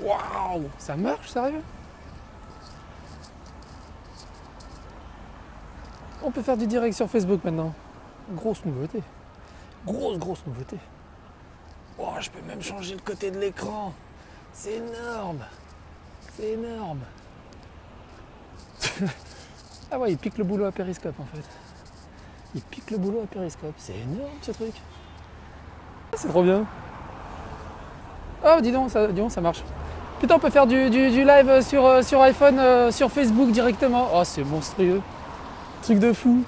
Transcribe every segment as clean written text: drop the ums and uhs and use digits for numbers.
Waouh, ça marche, sérieux? On peut faire du direct sur Facebook maintenant. Grosse nouveauté. Grosse nouveauté. Oh, je peux même changer le côté de l'écran. C'est énorme. C'est énorme. Ah ouais, il pique le boulot à Périscope en fait. Il pique le boulot à Périscope. C'est énorme ce truc. C'est trop bien. Oh, dis donc, ça marche. Putain, on peut faire du live sur iPhone, sur Facebook directement. Oh, c'est monstrueux. Truc de fou.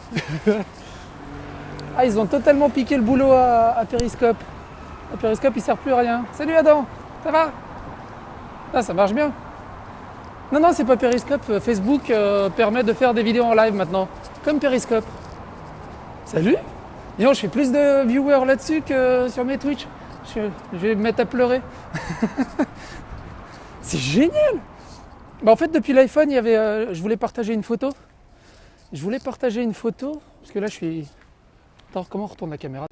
Ah, ils ont totalement piqué le boulot à Périscope. À Périscope, il sert plus à rien. Salut Adam, ça va? Ah, ça marche bien. Non, c'est pas Périscope. Facebook permet de faire des vidéos en live maintenant. Comme Périscope. Salut. Et non, je fais plus de viewers là-dessus que sur mes Twitch. Je vais me mettre à pleurer. C'est génial. Bah, en fait, depuis l'iPhone, je voulais partager une photo. Parce que là, je suis... Attends, comment on retourne la caméra?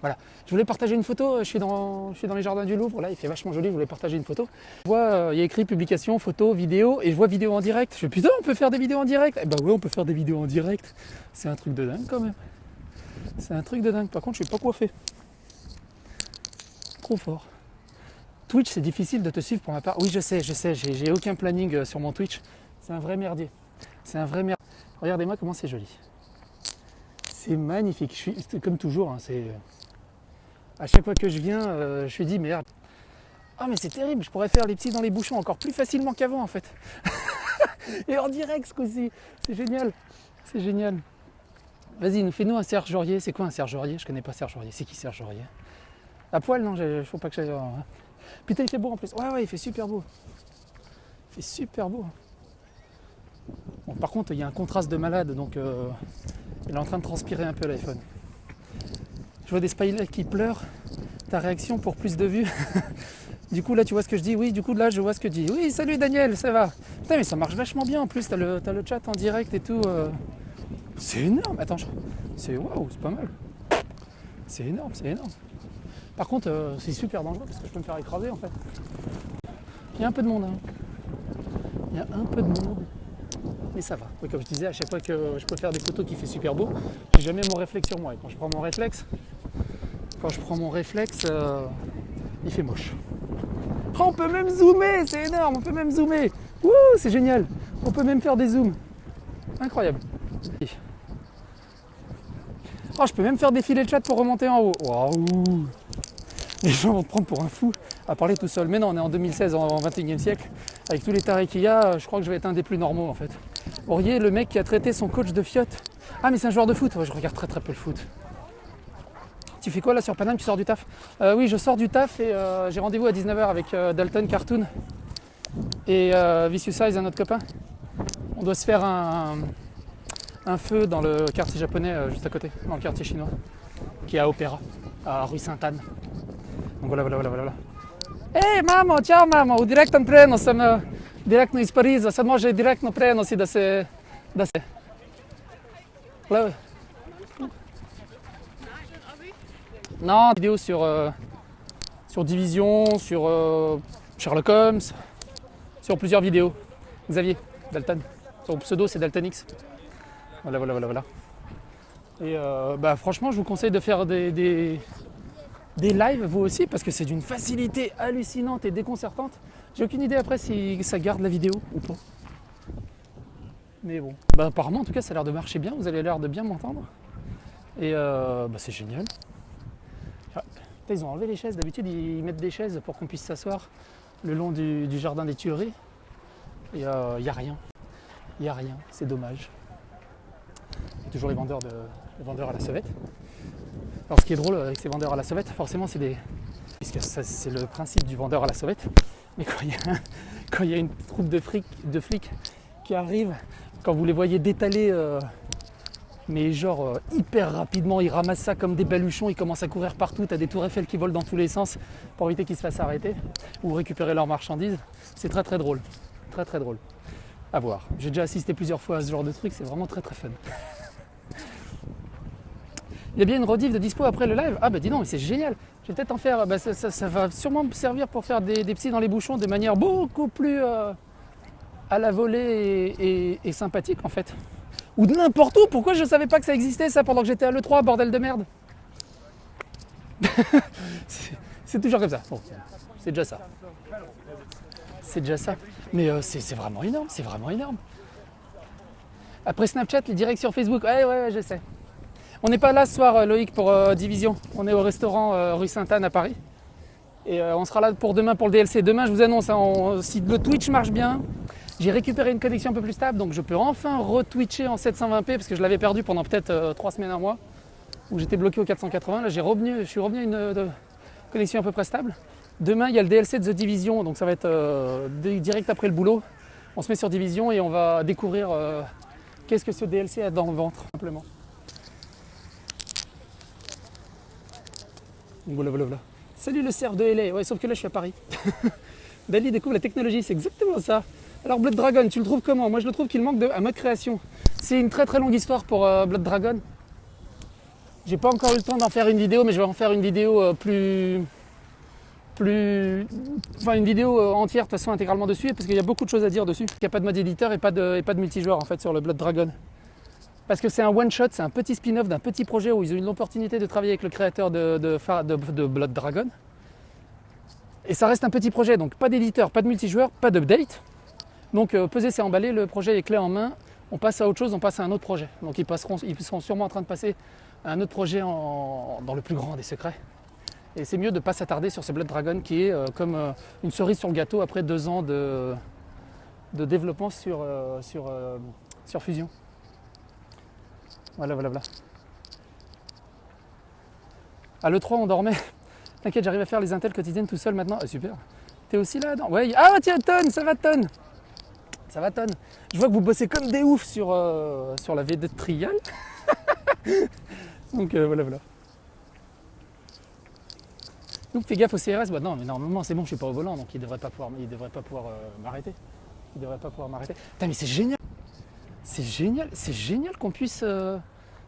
Voilà. Je voulais partager une photo. Je suis dans les jardins du Louvre. Là, il fait vachement joli. Je voulais partager une photo. Je vois, il y a écrit publication, photo, vidéo. Et je vois vidéo en direct. Je fais putain, on peut faire des vidéos en direct. Eh bah ouais, on peut faire des vidéos en direct. C'est un truc de dingue quand même. C'est un truc de dingue. Par contre, je suis pas coiffé. Trop fort. Twitch, c'est difficile de te suivre pour ma part. Oui, je sais. J'ai aucun planning sur mon Twitch. C'est un vrai merdier. Regardez-moi comment c'est joli. C'est magnifique. Je suis comme toujours. Hein, à chaque fois que je viens, je me dis merde. Ah mais c'est terrible. Je pourrais faire les petits dans les bouchons encore plus facilement qu'avant en fait. Et en direct ce coup-ci. C'est génial. C'est génial. Vas-y, fais-nous un Serge Aurier. C'est quoi un Serge Aurier? Je connais pas Serge Aurier. C'est qui Serge Aurier? À poil, non, faut pas que j'aille. Hein. Putain, il fait beau en plus. Ouais, il fait super beau. Il fait super beau. Bon, par contre, il y a un contraste de malade, donc il est en train de transpirer un peu l'iPhone. Je vois des smileys qui pleurent. Ta réaction pour plus de vues. Du coup, là, tu vois ce que je dis? Oui, du coup, là, je vois ce que tu dis. Oui, salut Daniel, ça va? Putain, mais ça marche vachement bien en plus. T'as le chat en direct et tout. C'est énorme. Attends, waouh, c'est pas mal. C'est énorme. Par contre, c'est super dangereux parce que je peux me faire écraser en fait. Il y a un peu de monde. Mais ça va. Oui, comme je disais, à chaque fois que je peux faire des photos qui fait super beau, j'ai jamais mon réflexe sur moi. Et quand je prends mon réflexe, il fait moche. Oh, on peut même zoomer, c'est énorme, on peut même zoomer. Wouh, c'est génial. On peut même faire des zooms. Incroyable. Oh, je peux même faire défiler le chat pour remonter en haut. Waouh. Les gens vont te prendre pour un fou à parler tout seul. Mais non, on est en 2016, en 21e siècle. Avec tous les tarés qu'il y a, je crois que je vais être un des plus normaux en fait. Aurier, le mec qui a traité son coach de fiotte. Ah, mais c'est un joueur de foot. Ouais, je regarde très peu le foot. Tu fais quoi là sur Paname? Tu sors du taf? Oui, je sors du taf et j'ai rendez-vous à 19h avec Dalton Cartoon et Vicious Eyes, un autre copain. On doit se faire un feu dans le quartier japonais juste à côté, dans le quartier chinois, qui est à Opéra, à rue Sainte-Anne. Donc voilà. Ej, mamo, ciao mamo, u direktnom prenosu direktno iz Pariza, sad može direktno prenosi da se... Non, vidéo sur Division, sur Sherlock Holmes, sur plusieurs vidéos. Xavier, Dalton, son pseudo c'est Daltonix. Voilà. Et franchement, je vous conseille de faire des lives vous aussi parce que c'est d'une facilité hallucinante et déconcertante. J'ai aucune idée après si ça garde la vidéo ou pas. Mais bon, apparemment en tout cas ça a l'air de marcher bien, vous avez l'air de bien m'entendre. Et c'est génial. Ils ont enlevé les chaises, d'habitude ils mettent des chaises pour qu'on puisse s'asseoir le long du jardin des Tuileries. Et il n'y a rien. C'est dommage. Il y a toujours les vendeurs à la sauvette. Alors ce qui est drôle avec ces vendeurs à la sauvette, forcément puisque ça, c'est le principe du vendeur à la sauvette, mais quand il y a une troupe de flics qui arrivent, quand vous les voyez détaler, mais genre hyper rapidement, ils ramassent ça comme des baluchons, ils commencent à courir partout, t'as des tours Eiffel qui volent dans tous les sens pour éviter qu'ils se fassent arrêter ou récupérer leurs marchandises, c'est très drôle, très drôle à voir. J'ai déjà assisté plusieurs fois à ce genre de truc, c'est vraiment très fun. Il y a bien une rediff de dispo après le live. Ah bah dis donc, c'est génial. Je vais peut-être en faire, bah, ça va sûrement me servir pour faire des psys dans les bouchons de manière beaucoup plus à la volée et sympathique en fait. Ou de n'importe où, pourquoi je savais pas que ça existait ça pendant que j'étais à l'E3, bordel de merde. C'est toujours comme ça. Bon, c'est déjà ça. C'est déjà ça. Mais c'est vraiment énorme, c'est vraiment énorme. Après Snapchat, les directs sur Facebook, ouais, je sais. On n'est pas là ce soir, Loïc, pour Division. On est au restaurant rue Sainte-Anne à Paris. Et on sera là pour demain pour le DLC. Demain, je vous annonce, hein, si le Twitch marche bien, j'ai récupéré une connexion un peu plus stable, donc je peux enfin retwitcher en 720p parce que je l'avais perdu pendant peut-être 3 semaines, un mois, où j'étais bloqué au 480. Là, je suis revenu à une connexion à peu près stable. Demain, il y a le DLC de The Division, donc ça va être direct après le boulot. On se met sur Division et on va découvrir qu'est-ce que ce DLC a dans le ventre, simplement. Voilà. Salut le cerf de LA, ouais, sauf que là je suis à Paris. Dali découvre la technologie, c'est exactement ça. Alors Blood Dragon, tu le trouves comment? Moi je le trouve qu'il manque un mode création. C'est une très très longue histoire pour Blood Dragon. J'ai pas encore eu le temps d'en faire une vidéo, mais je vais en faire une vidéo enfin une vidéo entière de toute façon intégralement dessus, parce qu'il y a beaucoup de choses à dire dessus. Il n'y a pas de mode éditeur et pas de multijoueur en fait sur le Blood Dragon. Parce que c'est un one shot, c'est un petit spin-off d'un petit projet où ils ont eu l'opportunité de travailler avec le créateur de Blood Dragon. Et ça reste un petit projet, donc pas d'éditeur, pas de multijoueur, pas d'update. Donc peser c'est emballer, le projet est clé en main, on passe à autre chose, on passe à un autre projet. Donc ils seront sûrement en train de passer à un autre projet dans le plus grand des secrets. Et c'est mieux de ne pas s'attarder sur ce Blood Dragon qui est comme une cerise sur le gâteau après 2 ans de développement sur Fusion. Voilà. À l'E3 on dormait. T'inquiète, j'arrive à faire les intels quotidiennes tout seul maintenant. Ah, super. T'es aussi là? Non. Ouais. Ah tiens, Ton, ça va Ton. Ça va Ton. Je vois que vous bossez comme des oufs sur la V2 Trial. Donc voilà. Donc fais gaffe au CRS. Bah non, mais normalement c'est bon, je suis pas au volant, donc il devrait pas pouvoir m'arrêter. Putain, mais c'est génial. C'est génial qu'on puisse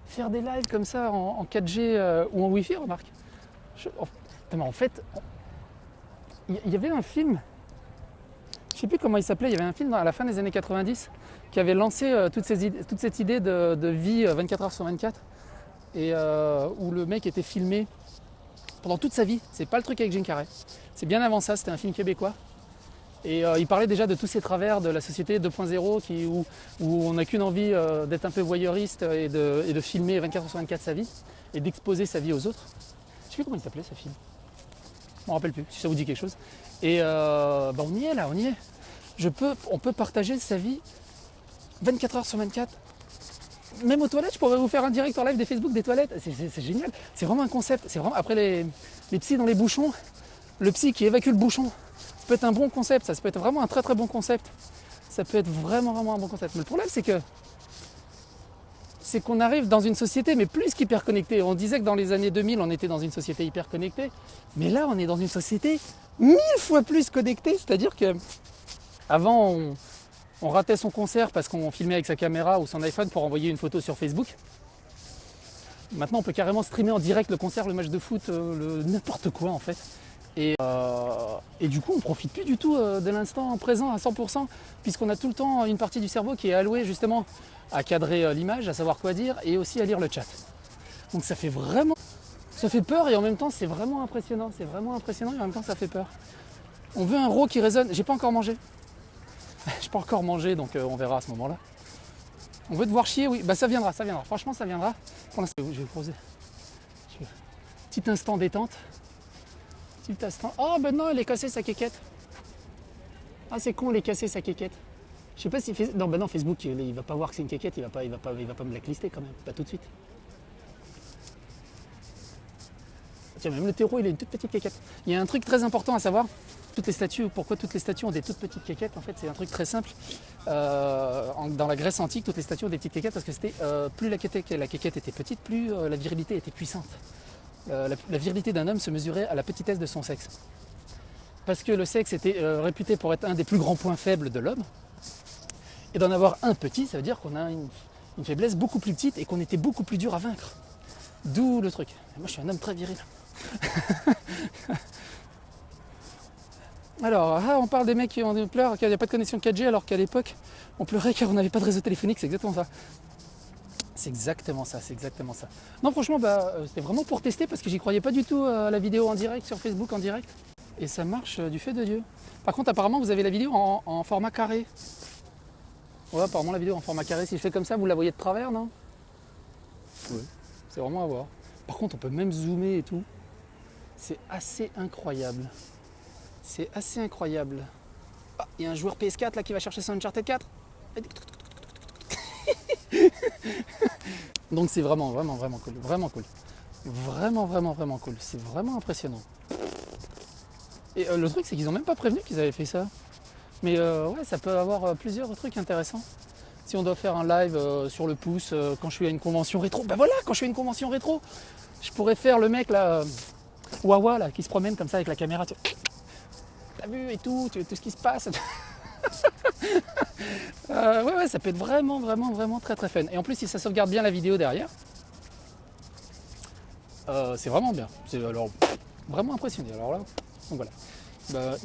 faire des lives comme ça en 4G ou en Wi-Fi, remarque. Mais en fait, il y avait un film, je sais plus comment il s'appelait, il y avait un film à la fin des années 90 qui avait lancé toute cette idée de vie 24 heures sur 24 et où le mec était filmé pendant toute sa vie. C'est pas le truc avec Jim Carrey, c'est bien avant ça, c'était un film québécois. Et il parlait déjà de tous ces travers de la société 2.0 où on n'a qu'une envie d'être un peu voyeuriste et de filmer 24 heures sur 24 sa vie et d'exposer sa vie aux autres. Je sais plus comment il s'appelait ce film. Je m'en rappelle plus, si ça vous dit quelque chose. Et on y est là, on y est. On peut partager sa vie 24 heures sur 24. Même aux toilettes, je pourrais vous faire un direct en live des Facebook des toilettes. C'est génial. C'est vraiment un concept. C'est vraiment, après les psys dans les bouchons, le psy qui évacue le bouchon, ça peut être un bon concept. Ça peut être vraiment un très très bon concept. Ça peut être vraiment un bon concept. Mais le problème, c'est qu'on arrive dans une société, mais plus qu'hyper connectée. On disait que dans les années 2000, on était dans une société hyper connectée. Mais là, on est dans une société 1000 fois plus connectée. C'est-à-dire que avant, on ratait son concert parce qu'on filmait avec sa caméra ou son iPhone pour envoyer une photo sur Facebook. Maintenant, on peut carrément streamer en direct le concert, le match de foot, n'importe quoi en fait. Et du coup, on ne profite plus du tout de l'instant présent à 100%, puisqu'on a tout le temps une partie du cerveau qui est allouée justement à cadrer l'image, à savoir quoi dire, et aussi à lire le chat. Donc ça fait peur et en même temps c'est vraiment impressionnant. C'est vraiment impressionnant et en même temps ça fait peur. On veut un RAW qui résonne. J'ai pas encore mangé. Donc on verra à ce moment-là. On veut te voir chier, oui. Bah ça viendra. Franchement ça viendra. Pour l'instant, je vais poser. Petit instant détente. Petit instant. Oh ben non, elle est cassée sa quéquette. Ah c'est con, elle est cassée sa quéquette. Je sais pas si non, Facebook il va pas voir que c'est une quéquette, il va pas me blacklister quand même, pas tout de suite. Tiens, même le terreau il a une toute petite quéquette. Il y a un truc très important à savoir, pourquoi toutes les statues ont des toutes petites quéquettes, en fait c'est un truc très simple. Dans la Grèce antique, toutes les statues ont des petites quéquettes parce que c'était plus la quéquette était petite, plus la virilité était puissante. La virilité d'un homme se mesurait à la petitesse de son sexe. Parce que le sexe était réputé pour être un des plus grands points faibles de l'homme. Et d'en avoir un petit, ça veut dire qu'on a une faiblesse beaucoup plus petite et qu'on était beaucoup plus dur à vaincre. D'où le truc. Moi je suis un homme très viril. Alors, on parle des mecs qui pleurent qu'il n'y a pas de connexion 4G alors qu'à l'époque on pleurait car on n'avait pas de réseau téléphonique, c'est exactement ça. C'est exactement ça, c'est exactement ça. Non franchement c'était vraiment pour tester parce que j'y croyais pas du tout à la vidéo en direct sur Facebook en direct. Et ça marche du fait de Dieu. Par contre apparemment vous avez la vidéo en format carré. Ouais apparemment la vidéo en format carré, si je fais comme ça vous la voyez de travers non? Ouais, c'est vraiment à voir. Par contre on peut même zoomer et tout. C'est assez incroyable. C'est assez incroyable. Ah, il y a un joueur PS4 là qui va chercher son Uncharted 4. Donc c'est vraiment cool, vraiment cool. Vraiment cool, c'est vraiment impressionnant. Et le truc c'est qu'ils ont même pas prévenu qu'ils avaient fait ça. Mais ouais, ça peut avoir plusieurs trucs intéressants. Si on doit faire un live sur le pouce quand je suis à une convention rétro, bah voilà, quand je suis à une convention rétro, je pourrais faire le mec là, Wawa là, qui se promène comme ça avec la caméra. T'as vu et tout ce qui se passe. Ouais, ça peut être vraiment très fun. Et en plus, si ça sauvegarde bien la vidéo derrière, c'est vraiment bien. C'est alors vraiment impressionné. Alors là, donc voilà.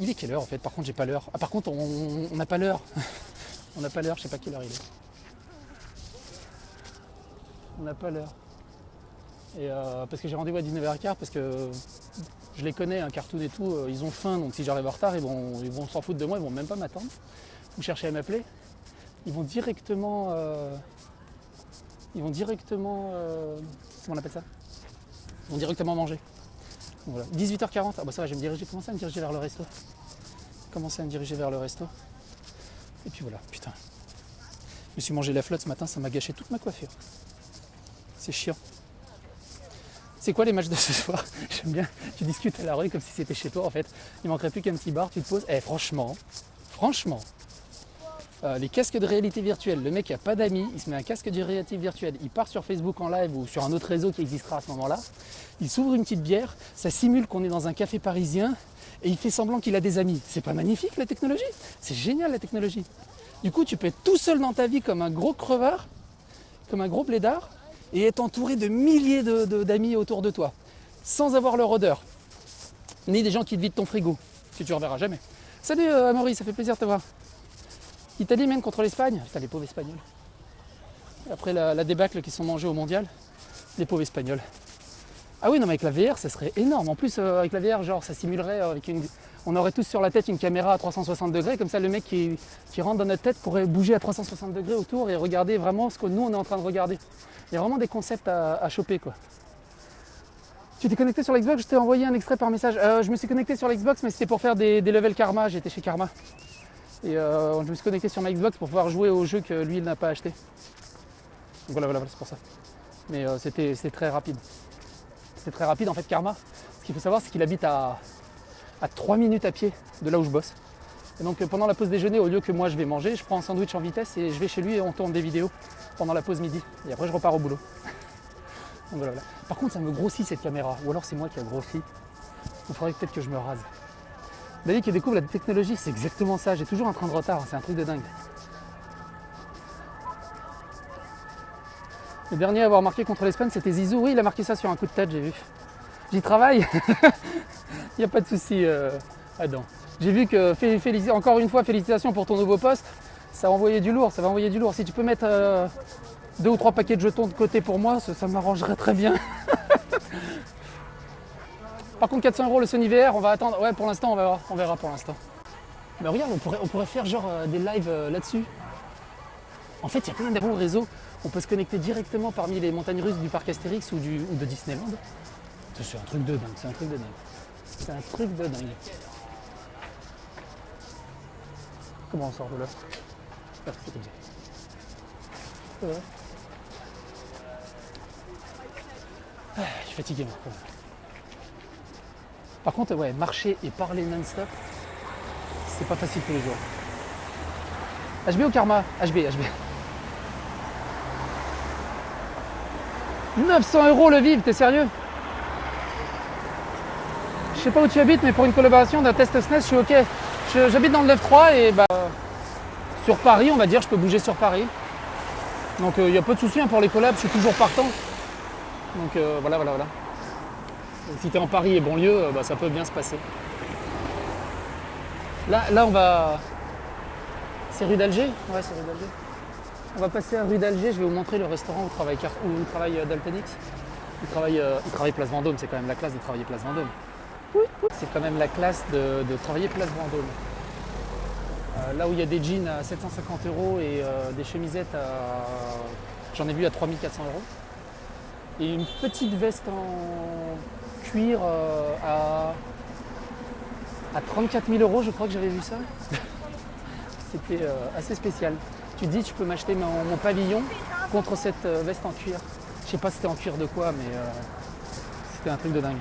Il est quelle heure en fait? Par contre, j'ai pas l'heure. Ah, par contre, on n'a pas l'heure. On n'a pas l'heure, je sais pas quelle heure il est. On n'a pas l'heure. Et parce que j'ai rendez-vous à 19h15 parce que je les connais, un cartoon et tout, ils ont faim, donc si j'arrive en retard, ils vont s'en foutre de moi, ils vont même pas m'attendre. Vous cherchez à m'appeler, ils vont directement comment on appelle ça? Ils vont directement manger. Donc voilà. 18h40, ah bah ça va, je vais commencer à me diriger vers le resto. Et puis voilà, putain. Je me suis mangé la flotte ce matin, ça m'a gâché toute ma coiffure. C'est chiant. C'est quoi les matchs de ce soir? J'aime bien, tu discutes à la rue comme si c'était chez toi en fait. Il manquerait plus qu'un petit bar, tu te poses. Franchement, les casques de réalité virtuelle, le mec qui n'a pas d'amis, il se met un casque de réalité virtuelle, il part sur Facebook en live ou sur un autre réseau qui existera à ce moment-là, il s'ouvre une petite bière, ça simule qu'on est dans un café parisien et il fait semblant qu'il a des amis. C'est pas magnifique la technologie? C'est génial la technologie. Du coup, tu peux être tout seul dans ta vie comme un gros crevard, comme un gros blédard, et être entouré de milliers d'amis autour de toi, sans avoir leur odeur, ni des gens qui te vident ton frigo, que tu ne reverras jamais. Salut Amaury, ça fait plaisir de te voir. Italie mène contre l'Espagne, putain les pauvres Espagnols. Après la débâcle qu'ils se sont mangés au mondial, les pauvres Espagnols. Ah oui non mais avec la VR ça serait énorme, en plus avec la VR genre ça simulerait on aurait tous sur la tête une caméra à 360 degrés, comme ça le mec qui rentre dans notre tête pourrait bouger à 360 degrés autour et regarder vraiment ce que nous on est en train de regarder. Il y a vraiment des concepts à choper quoi. Tu t'es connecté sur l'Xbox, je t'ai envoyé un extrait par message. Je me suis connecté sur l'Xbox mais c'était pour faire des levels Karma, j'étais chez Karma. Et je me suis connecté sur ma Xbox pour pouvoir jouer au jeu que lui il n'a pas acheté. Donc voilà, c'est pour ça. Mais c'était très rapide. C'était très rapide en fait Karma. Ce qu'il faut savoir c'est qu'il habite à 3 minutes à pied de là où je bosse. Et donc pendant la pause déjeuner, au lieu que moi je vais manger, je prends un sandwich en vitesse et je vais chez lui et on tourne des vidéos pendant la pause midi. Et après je repars au boulot. Donc voilà. Par contre ça me grossit cette caméra. Ou alors c'est moi qui a grossi. Il faudrait peut-être que je me rase. David qui découvre la technologie, c'est exactement ça. J'ai toujours un train de retard, c'est un truc de dingue. Le dernier à avoir marqué contre l'Espagne, c'était Zizou. Oui, il a marqué ça sur un coup de tête, j'ai vu. J'y travaille. Il n'y a pas de souci, Adam. J'ai vu que, encore une fois, félicitations pour ton nouveau poste. Ça va envoyer du lourd, Si tu peux mettre 2 ou 3 paquets de jetons de côté pour moi, ça m'arrangerait très bien. Par contre, 400 € le Sony VR, on va attendre. Ouais, pour l'instant, on verra pour l'instant. Mais regarde, on pourrait faire genre des lives là-dessus. En fait, il y a plein de bons réseaux. On peut se connecter directement parmi les montagnes russes du parc Astérix ou de Disneyland. C'est un truc de dingue, Comment on sort de là? Ah, c'est comme ça. Je suis fatigué, moi. Par contre, ouais, marcher et parler non-stop, c'est pas facile tous les jours. HB ou Karma? HB. 900 € le vivre, t'es sérieux? Je sais pas où tu habites, mais pour une collaboration d'un test SNES, je suis ok. J'habite dans le 9-3 et sur Paris, on va dire, je peux bouger sur Paris. Donc il n'y a pas de souci pour les collabs, je suis toujours partant. Donc voilà. Et si tu es en Paris et banlieue, ça peut bien se passer. Là on va... C'est rue d'Alger? Ouais, c'est rue d'Alger. On va passer à rue d'Alger, je vais vous montrer le restaurant où travaille Daltonix. Il travaille Place Vendôme, c'est quand même la classe de travailler Place Vendôme. C'est quand même la classe de travailler Place Vendôme. Là où il y a des jeans à 750 € et des chemisettes j'en ai vu à 3400 €. Et une petite veste en cuir à 34 000 €, je crois que j'avais vu ça. C'était assez spécial. Tu te dis, tu peux m'acheter mon pavillon contre cette veste en cuir. Je sais pas si c'était en cuir de quoi, mais c'était un truc de dingue.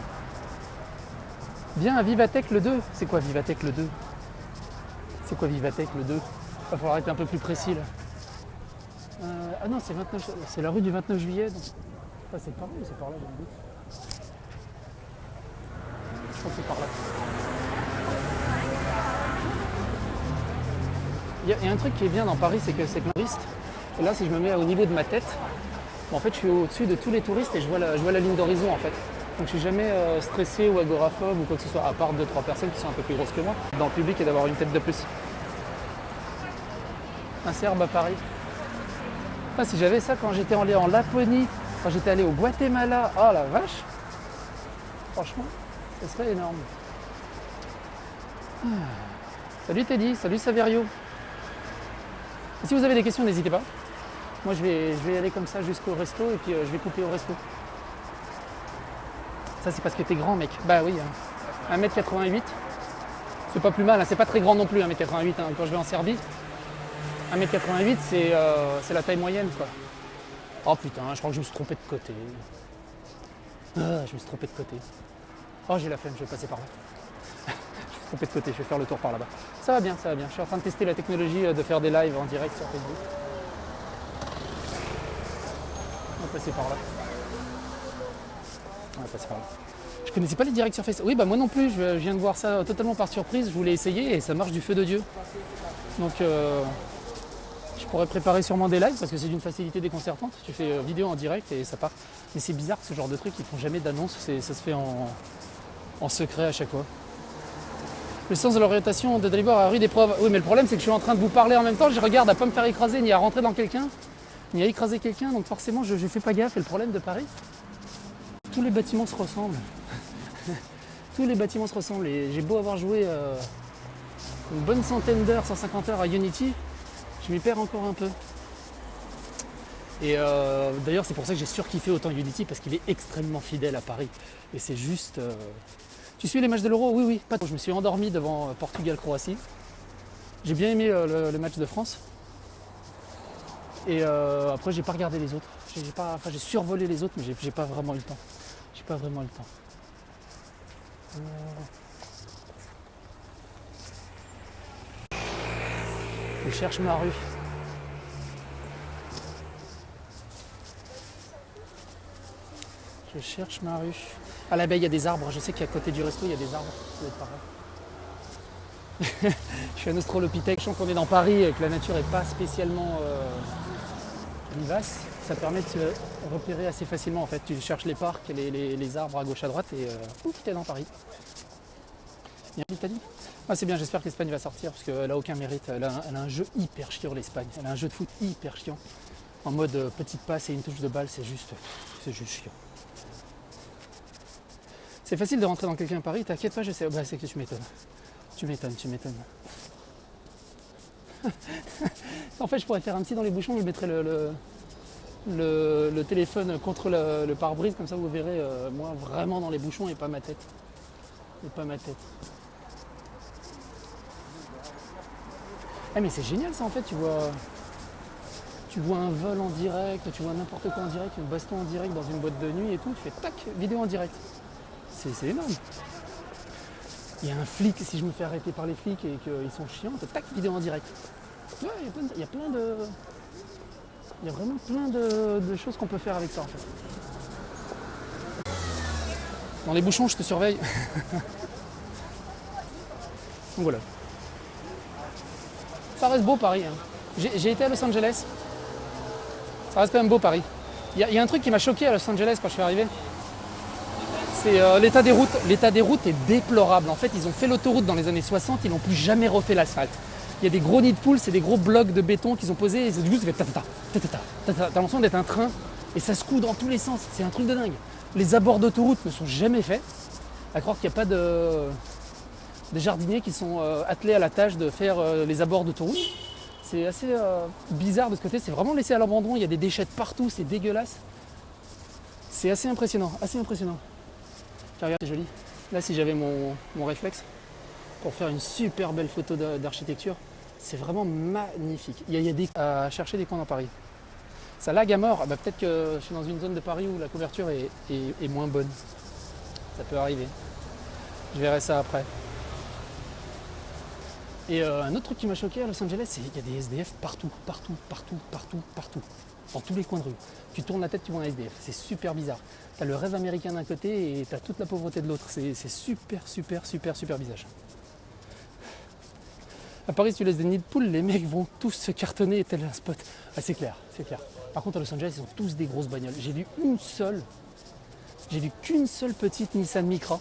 Viens à Vivatech le 2. C'est quoi Vivatech le 2? C'est quoi Vivatech le 2? Il va falloir être un peu plus précis là. Ah non, c'est la rue du 29 juillet. Donc... Enfin, c'est par là ou c'est par là, j'ai un doute. Je crois que c'est par là. Il y a un truc qui est bien dans Paris, c'est que c'est touriste. Et là, si je me mets au niveau de ma tête, en fait, je suis au-dessus de tous les touristes et je vois la ligne d'horizon en fait. Donc je suis jamais stressé ou agoraphobe ou quoi que ce soit, à part 2-3 personnes qui sont un peu plus grosses que moi dans le public et d'avoir une tête de plus. Un Serbe à Paris. Ah, si j'avais ça quand j'étais allé en Laponie, quand j'étais allé au Guatemala, oh la vache! Franchement, ce serait énorme. Salut Teddy, salut Saverio. Et si vous avez des questions, n'hésitez pas. Moi je vais y aller comme ça jusqu'au resto et puis je vais couper au resto. Ça c'est parce que t'es grand mec. Bah oui, 1m88. C'est pas plus mal, hein. C'est pas très grand non plus 1m88 hein. Quand je vais en Serbie. 1m88 c'est la taille moyenne quoi. Oh putain, je crois que je me suis trompé de côté. Je me suis trompé de côté. Oh j'ai la flemme, je vais passer par là. Je me suis trompé de côté, je vais faire le tour par là-bas. Ça va bien, ça va bien. Je suis en train de tester la technologie de faire des lives en direct sur Facebook. On va passer par là. On va passer par là. Je connaissais pas les directs sur Facebook. Oui, bah moi non plus, je viens de voir ça totalement par surprise. Je voulais essayer et ça marche du feu de Dieu. Donc je pourrais préparer sûrement des lives parce que c'est d'une facilité déconcertante. Tu fais vidéo en direct et ça part. Mais c'est bizarre ce genre de truc, ils font jamais d'annonce, ça se fait en secret à chaque fois. Le sens de l'orientation de Dalibor à rue des Preuves. Oui, mais le problème c'est que je suis en train de vous parler en même temps, je regarde à pas me faire écraser ni à rentrer dans quelqu'un, ni à écraser quelqu'un, donc forcément je fais pas gaffe. Et le problème de Paris, tous les bâtiments se ressemblent. Tous les bâtiments se ressemblent et j'ai beau avoir joué une bonne centaine d'heures, 150 heures à Unity, je m'y perds encore un peu. Et d'ailleurs c'est pour ça que j'ai surkiffé autant Unity parce qu'il est extrêmement fidèle à Paris. Et c'est juste... Tu suis les matchs de l'Euro? Oui, oui. Pas trop. Je me suis endormi devant Portugal-Croatie. J'ai bien aimé le match de France. Et après j'ai pas regardé les autres. J'ai survolé les autres mais j'ai pas vraiment eu le temps. J'ai pas vraiment eu le temps. Je cherche ma rue. Je cherche ma rue. À la baie, il y a des arbres. Je sais qu'à côté du resto, il y a des arbres. Ça doit être pareil. Je suis un australopithèque. Je sens qu'on est dans Paris et que la nature n'est pas spécialement vivace. Ça permet de se repérer assez facilement. En fait, tu cherches les parcs, les arbres à gauche, à droite et ouf, t'es dans Paris. Il y a l'Italie. Ah, c'est bien, j'espère que l'Espagne va sortir parce qu'elle n'a aucun mérite. Elle a un jeu hyper chiant, l'Espagne. Elle a un jeu de foot hyper chiant. En mode petite passe et une touche de balle, c'est juste chiant. C'est facile de rentrer dans quelqu'un à Paris, t'inquiète pas, je sais. Bah, c'est que tu m'étonnes. Tu m'étonnes. En fait, je pourrais faire un petit dans les bouchons, je mettrais le téléphone contre le pare-brise, comme ça vous verrez moi vraiment dans les bouchons et pas ma tête. Ah mais c'est génial ça en fait, tu vois un vol en direct, tu vois n'importe quoi en direct, une baston en direct dans une boîte de nuit et tout, tu fais tac, vidéo en direct. C'est énorme. Il y a un flic, si je me fais arrêter par les flics et qu'ils sont chiants, tac, vidéo en direct. Ouais, il y a vraiment plein de choses qu'on peut faire avec ça en fait. Dans les bouchons, je te surveille. Donc voilà. Ça reste beau Paris. Hein. J'ai été à Los Angeles. Ça reste quand même beau Paris. Il y a un truc qui m'a choqué à Los Angeles quand je suis arrivé. C'est l'état des routes. L'état des routes est déplorable. En fait, ils ont fait l'autoroute dans les années 60, ils n'ont plus jamais refait l'asphalte. Il y a des gros nids de poules, c'est des gros blocs de béton qu'ils ont posés et du coup, ça fait ta-ta-ta, ta-ta-ta, ta-ta-ta. T'as l'impression d'être un train et ça se coud dans tous les sens. C'est un truc de dingue. Les abords d'autoroute ne sont jamais faits. À croire qu'il n'y a pas des jardiniers qui sont attelés à la tâche de faire les abords d'autoroute. C'est assez bizarre de ce côté. C'est vraiment laissé à l'abandon. Il y a des déchets partout, c'est dégueulasse. C'est assez impressionnant, assez impressionnant. Tiens, regarde, c'est joli. Là, si j'avais mon réflexe pour faire une super belle photo d'architecture, c'est vraiment magnifique. Il y a des à chercher des coins dans Paris. Ça lag à mort. Bah, peut-être que je suis dans une zone de Paris où la couverture est moins bonne. Ça peut arriver. Je verrai ça après. Et un autre truc qui m'a choqué à Los Angeles, c'est qu'il y a des SDF partout, partout, partout, partout, partout. Dans tous les coins de rue. Tu tournes la tête, tu vois un SDF. C'est super bizarre. Tu as le rêve américain d'un côté et tu as toute la pauvreté de l'autre. C'est super, super, super, super bizarre. À Paris, si tu laisses des nids de poules, les mecs vont tous se cartonner tel un spot. Ah, c'est clair, c'est clair. Par contre, à Los Angeles, ils ont tous des grosses bagnoles. J'ai vu qu'une seule petite Nissan Micra.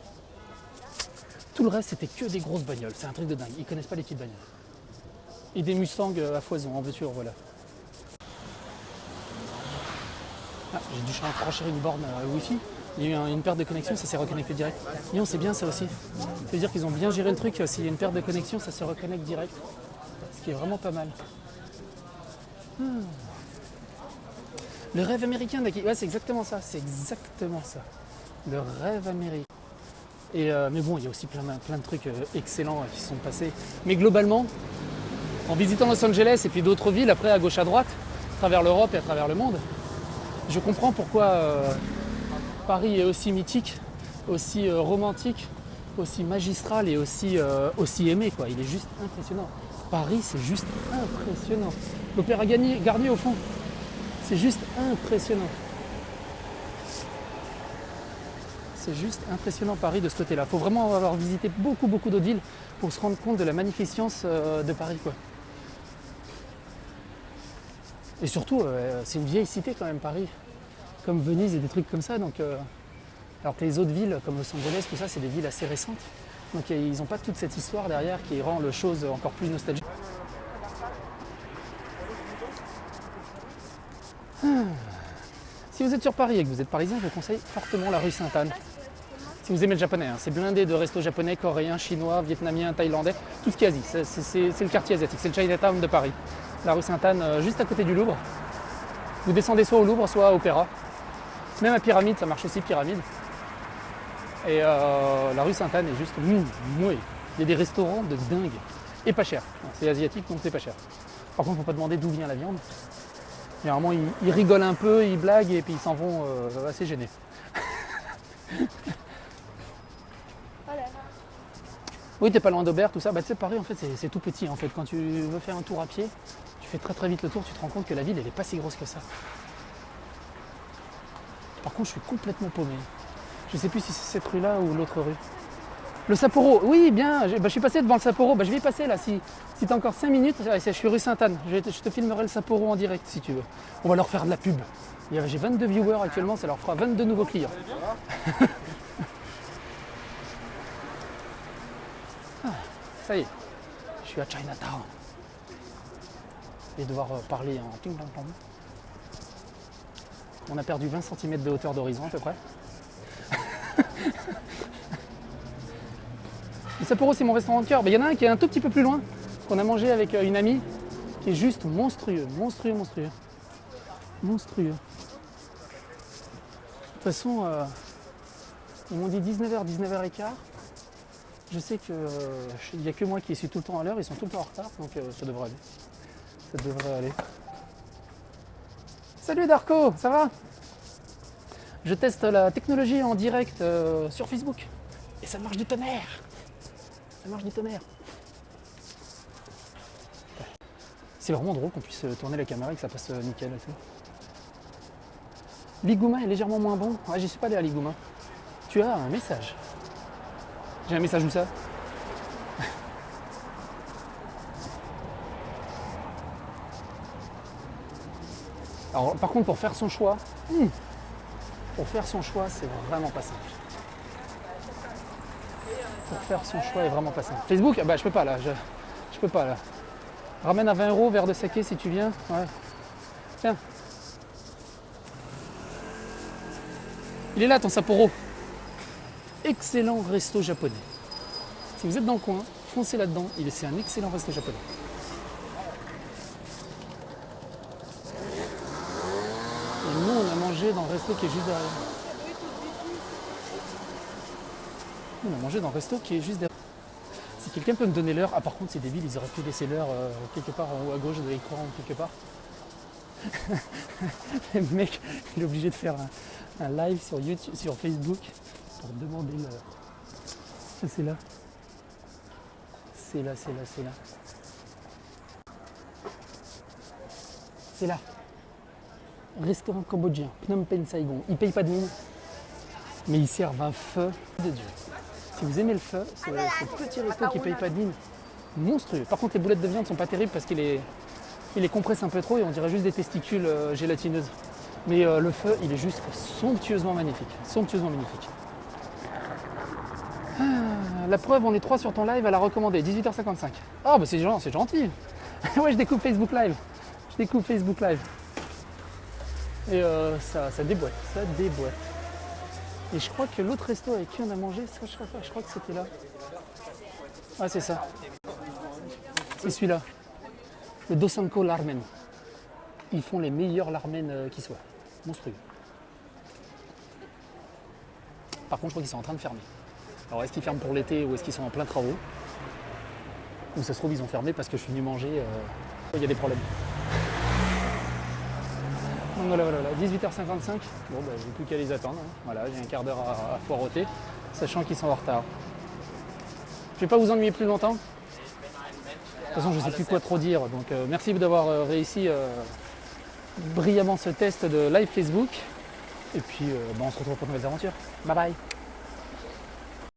Tout le reste, c'était que des grosses bagnoles. C'est un truc de dingue. Ils connaissent pas les petites bagnoles. Et des Mustangs à foison, en voiture, voilà. Ah, j'ai dû franchir une borne Wi-Fi. Il y a eu une perte de connexion, ça s'est reconnecté direct. Et on sait bien ça aussi. Ça veut dire qu'ils ont bien géré le truc. S'il y a une perte de connexion, ça se reconnecte direct. Ce qui est vraiment pas mal. Le rêve américain, ouais, c'est exactement ça. C'est exactement ça. Le rêve américain. Mais bon, il y a aussi plein de trucs excellents qui se sont passés. Mais globalement, en visitant Los Angeles et puis d'autres villes, après à gauche à droite, à travers l'Europe et à travers le monde, je comprends pourquoi Paris est aussi mythique, aussi romantique, aussi magistral et aussi aimé, quoi. Il est juste impressionnant. Paris, c'est juste impressionnant. L'Opéra Garnier au fond, c'est juste impressionnant. C'est juste impressionnant Paris de ce côté-là. Il faut vraiment avoir visité beaucoup d'autres villes pour se rendre compte de la magnificence de Paris, quoi. Et surtout, c'est une vieille cité quand même, Paris. Comme Venise et des trucs comme ça. Donc, alors que les autres villes, comme Los Angeles, tout ça, c'est des villes assez récentes. Donc ils n'ont pas toute cette histoire derrière qui rend les choses encore plus nostalgiques. Si vous êtes sur Paris et que vous êtes parisien, je vous conseille fortement la rue Sainte-Anne. Si vous aimez le japonais, hein. C'est blindé de restos japonais, coréens, chinois, vietnamiens, thaïlandais, tout ce qui est Asie. C'est le quartier asiatique, c'est le Chinatown de Paris. La rue Sainte-Anne, juste à côté du Louvre. Vous descendez soit au Louvre, soit à Opéra. Même à Pyramide, ça marche aussi, Pyramide. Et la rue Sainte-Anne est juste mouée. Il y a des restaurants de dingue. Et pas cher. C'est asiatique, donc c'est pas cher. Par contre, il ne faut pas demander d'où vient la viande. Généralement, ils rigolent un peu, ils blaguent et puis ils s'en vont assez gênés. Oui, t'es pas loin d'Aubert, tout ça. Bah, tu sais, Paris, en fait, c'est tout petit. En fait, quand tu veux faire un tour à pied, tu fais très vite le tour, tu te rends compte que la ville, elle n'est pas si grosse que ça. Par contre, je suis complètement paumé. Je sais plus si c'est cette rue-là ou l'autre rue. Le Sapporo, oui, bien. Je suis passé devant le Sapporo. Je vais y passer là. Si tu as encore 5 minutes, je suis rue Sainte-Anne. Je te filmerai le Sapporo en direct si tu veux. On va leur faire de la pub. J'ai 22 viewers actuellement, ça leur fera 22 nouveaux clients. Ça y est, je suis à Chinatown. Je vais devoir parler en ping-pong. On a perdu 20 cm de hauteur d'horizon à peu près. Le Sapporo, c'est mon restaurant de cœur. Il y en a un qui est un tout petit peu plus loin, qu'on a mangé avec une amie, qui est juste monstrueux. De toute façon, ils m'ont dit 19h, 19h15. Je sais qu'il n'y a que moi qui suis tout le temps à l'heure, ils sont tout le temps en retard, donc ça devrait aller. Ça devrait aller. Salut Darko, ça va? Je teste la technologie en direct sur Facebook. Et ça marche du tonnerre. Ça marche du tonnerre. C'est vraiment drôle qu'on puisse tourner la caméra et que ça passe nickel. Ligouma est légèrement moins bon. Ah, j'y suis pas allé à Ligouma. Tu as un message. J'ai un message où ça? Alors par contre pour faire son choix, c'est vraiment pas simple. Pour faire son choix est vraiment pas simple. Facebook, bah je peux pas là, je peux pas là. Ramène à 20 € verre de saké si tu viens. Ouais. Tiens. Il est là ton Sapporo. Excellent resto japonais. Si vous êtes dans le coin, foncez là-dedans. C'est un excellent resto japonais. Et nous, on a mangé dans le resto qui est juste derrière. On a mangé dans le resto qui est juste derrière. Si quelqu'un peut me donner l'heure... Ah par contre c'est débile, ils auraient pu laisser l'heure quelque part en haut à gauche de l'écran ou quelque part. Le mec, il est obligé de faire un live sur YouTube, sur Facebook pour demander l'heure. Ça c'est là. C'est là. C'est là. Restaurant cambodgien, Phnom Penh Saigon. Ils payent pas de mine, mais ils servent un feu de Dieu. Si vous aimez le feu, c'est ce petit resto qui paye pas de mine, monstrueux. Par contre, les boulettes de viande sont pas terribles parce qu'il les compresse un peu trop et on dirait juste des testicules gélatineuses. Mais le feu, il est juste somptueusement magnifique. Somptueusement magnifique. Ah, la preuve, on est 3 sur ton live à la recommander, 18h55. Ah bah c'est gentil. Ouais, je découvre Facebook Live. Et ça déboîte, Et je crois que l'autre resto avec qui on a mangé, ça, je crois que c'était là. Ah c'est ça. C'est celui-là. Le Dosanko Larmen. Ils font les meilleurs larmen qui soient. Monstrueux. Par contre, je crois qu'ils sont en train de fermer. Alors est-ce qu'ils ferment pour l'été ou est-ce qu'ils sont en plein travaux? Ou ça se trouve ils ont fermé parce que je suis venu manger. Il y a des problèmes. Donc voilà, 18h55. Bon, bah, j'ai plus qu'à les attendre. Voilà, j'ai un quart d'heure à foireauter, sachant qu'ils sont en retard. Je vais pas vous ennuyer plus longtemps. De toute façon, je ne sais plus quoi trop dire. Donc, merci d'avoir réussi brillamment ce test de live Facebook. Et puis, on se retrouve pour de nouvelles aventures. Bye bye.